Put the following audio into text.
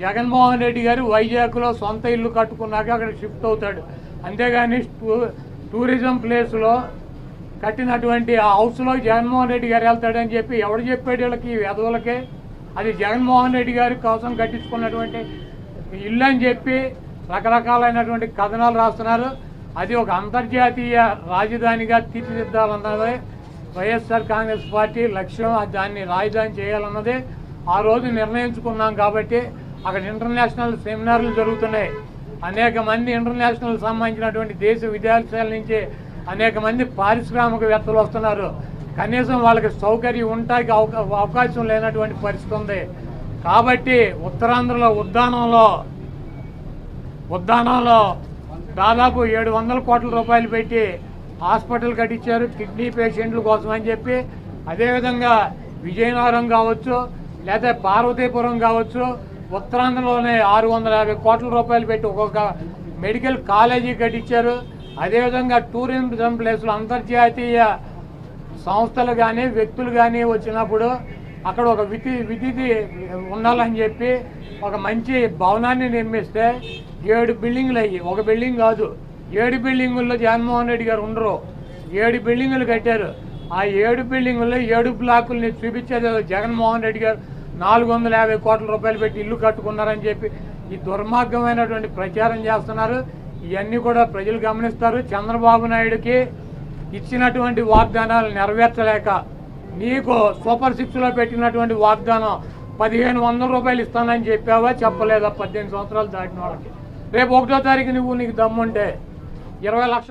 జగన్మోహన్ రెడ్డి గారు వైజాగ్లో సొంత ఇల్లు కట్టుకున్నాక అక్కడ షిఫ్ట్ అవుతాడు. అంతేగాని టూరిజం ప్లేస్లో కట్టినటువంటి ఆ హౌస్లో జగన్మోహన్ రెడ్డి గారు వెళ్తాడని చెప్పి ఎవడు చెప్పాడు వీళ్ళకి, వెధవులకే? అది జగన్మోహన్ రెడ్డి గారి కోసం కట్టించుకున్నటువంటి ఇల్లు అని చెప్పి రకరకాలైనటువంటి కథనాలు రాస్తున్నారు. అది ఒక అంతర్జాతీయ రాజధానిగా తీర్చిదిద్దాలన్నదే వైఎస్ఆర్ కాంగ్రెస్ పార్టీ లక్ష్యం. దాన్ని రాజధాని చేయాలన్నదే ఆ రోజు నిర్ణయించుకున్నాం. కాబట్టి అక్కడ ఇంటర్నేషనల్ సెమినార్లు జరుగుతున్నాయి. అనేక మంది ఇంటర్నేషనల్ సంబంధించినటువంటి దేశ విదేశాల నుంచి అనేక మంది పారిశ్రామికవేత్తలు వస్తున్నారు. కనీసం వాళ్ళకి సౌకర్యం ఉండటానికి అవకాశం లేనటువంటి పరిస్థితి ఉంది. కాబట్టి ఉత్తరాంధ్రలో ఉద్దానంలో దాదాపు 700 కోట్ల రూపాయలు పెట్టి హాస్పిటల్ కట్టించారు కిడ్నీ పేషెంట్ల కోసం అని చెప్పి. అదేవిధంగా విజయనగరం కావచ్చు, లేదా పార్వతీపురం కావచ్చు, ఉత్తరాంధ్రలోనే 650 కోట్ల రూపాయలు పెట్టి ఒక్కొక్క మెడికల్ కాలేజీ కట్టించారు. అదేవిధంగా టూరిజం ప్లేస్లో అంతర్జాతీయ సంస్థలు కానీ వ్యక్తులు కానీ వచ్చినప్పుడు అక్కడ ఒక విధి ఉండాలని చెప్పి ఒక మంచి భవనాన్ని నిర్మిస్తే 7 బిల్డింగ్లు అయ్యి, ఒక బిల్డింగ్ కాదు 7 బిల్డింగుల్లో జగన్మోహన్ రెడ్డి గారు ఉండరు. 7 బిల్డింగులు కట్టారు. ఆ 7 బిల్డింగుల్లో 7 బ్లాకుల్ని చూపించేది జగన్మోహన్ రెడ్డి గారు 450 కోట్ల రూపాయలు పెట్టి ఇల్లు కట్టుకున్నారని చెప్పి ఈ దుర్మార్గమైనటువంటి ప్రచారం చేస్తున్నారు. ఇవన్నీ కూడా ప్రజలు గమనిస్తారు. చంద్రబాబు నాయుడుకి ఇచ్చినటువంటి వాగ్దానాలు నెరవేర్చలేక నీకు సూపర్ 6లో పెట్టినటువంటి వాగ్దానం 1500 రూపాయలు ఇస్తానని చెప్పావా, చెప్పలేదా? 18 సంవత్సరాలు దాటిన వాళ్ళకి రేపు 1వ తారీఖు నీకు దమ్ముంటే 20 లక్షలు